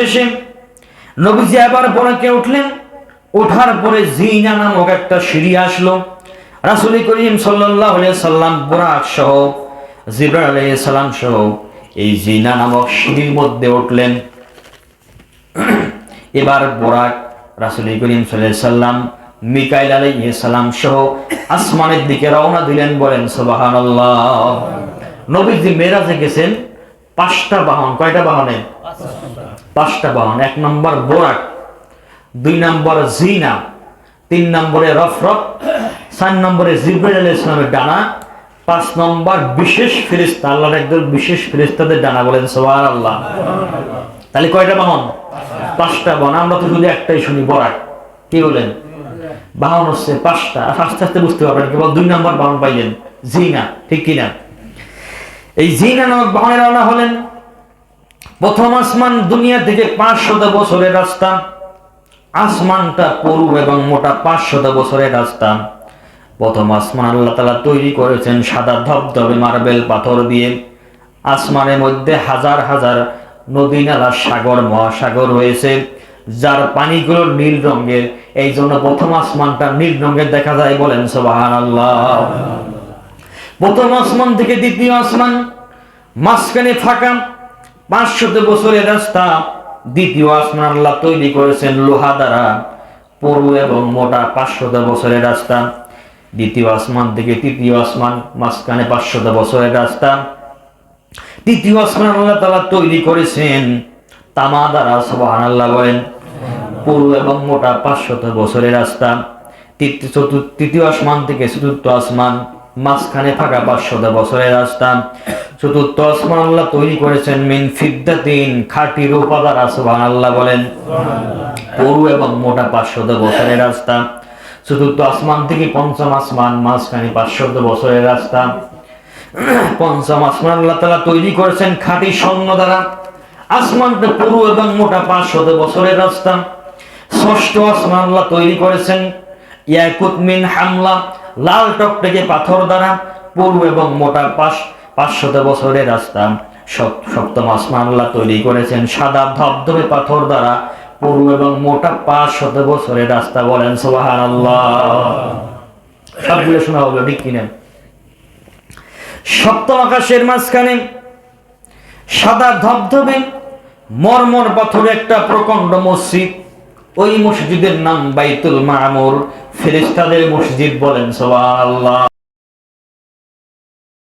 শেষে নবীজি আবার বরাকে উঠলেন। ওঠার পরে জিনা নামক একটা সিঁড়ি আসলো। রাসূল করিম সাল্লাল্লাহু আলাইহি সাল্লাম বুরাক সহ জিবরাইল আলাইহিস সালাম সহ এই জিনা নামক সিঁড়ির মধ্যে উঠলেন। এবার বুরাক রাসূল করিম সাল্লাল্লাহু আলাইহি সাল্লাম মিকাইল আলাইহিস সালাম সহ আসমানের দিকে রওনা দিলেন। বলেন সুবহানাল্লাহ। নবীজি মেরাজে গেছেন পাঁচটা বাহন। কয়টা বাহনে? পাঁচটা বাহন। এক নম্বর বুরাক, দুই নম্বর জিনা, তিন নম্বরে রফরফ, চার নম্বরে জিবরাইল আলাইহিস সালামের ডানা, পাঁচ নম্বর বিশেষ ফেরেশতা, আল্লাহর একদল বিশেষ ফেরেশতাদের ডানা। বলেন সুবহানাল্লাহ। তাহলে কয়টা বাহন? পাঁচটা বাহন। আমরা তো শুধু একটাই শুনি, বুরাক। কি বলেন? বাহন হচ্ছে পাঁচটা। আস্তে আস্তে বুঝতে পারবেন। কেবল দুই নম্বর বাহন পাইলেন, জিনা। ঠিক কিনা? এই জিনা নামক বাহনে রওনা হলেন। প্রথম আসমান দুনিয়া থেকে 500 বছরের রাস্তা। আসমানটা পুরু এবং মোটা 500 বছরের রাস্তা। প্রথম আসমান আল্লাহ তাআলা তৈরি করেছেন সাদা ধবধবে মার্বেল পাথর দিয়ে। আসমানের মধ্যে হাজার হাজার নদী নালা, সাগর, মহাসাগর রয়েছে, যার পানিগুলো নীল রঙের। এই জন্য প্রথম আসমানটা নীল রঙের দেখা যায়। বলেন সুবহানাল্লাহ। প্রথম আসমান থেকে দ্বিতীয় আসমান, মাঝখানে ফাঁকা 500 বছরের রাস্তা। দ্বিতীয় আসমান আল্লাহ তৈরি করেছেন লোহা দ্বারা, পুরু এবং মোটা 500 বছরের রাস্তা। দ্বিতীয় আসমান থেকে তৃতীয় আসমান, মাঝখানে 500 বছরের রাস্তা। তৃতীয় আসমান আল্লাহ তাআলা তৈরি করেছেন তামা দ্বারা। সুবহানাল্লাহ বলেন। পুরু এবং মোটা 500 বছরের রাস্তা। তৃতীয় আসমান থেকে চতুর্থ আসমান, মাঝখানে ফাঁকা 500 বছরের রাস্তা। চতুর্থ আসমান আল্লাহ তৈরি করেছেন মিন ফিদ্দাতিন, খাঁটি রূপা দ্বারা। সুবহানাল্লাহ বলেন। পুরু এবং মোটা 500 বছরের রাস্তা। চতুর্থ আসমান থেকে পঞ্চম আসমান, মাঝখানে 500 বছরের রাস্তা। পঞ্চম আসমান আল্লাহ তাআলা তৈরি করেছেন খাঁটি স্বর্ণ দ্বারা। আসমানটা পুরু এবং মোটা 500 বছরের রাস্তা। ষষ্ঠ আসমান আল্লাহ তৈরি করেছেন ইয়াকুত মিন হামলা, লাল টকটকে পাথর দ্বারা, পুরু এবং মোটা 500 বছরের রাস্তা। সপ্তম আসমান আল্লাহ তৈরি করেছেন সাদা ধবধবে পাথর দ্বারা, পুরু এবং মোটা 500 বছরের রাস্তা। বলেন সুবহানাল্লাহ। সবগুলো শোনা হলো, ঠিক কিনা? সপ্তম আকাশের মাঝখানে সাদা ধবধবে মরমর পাথরের একটা প্রকাণ্ড মসজিদ। ওই মসজিদের নাম বাইতুল মামুর, ফেরেশতাদের মসজিদ। বলেন সুবহানাল্লাহ।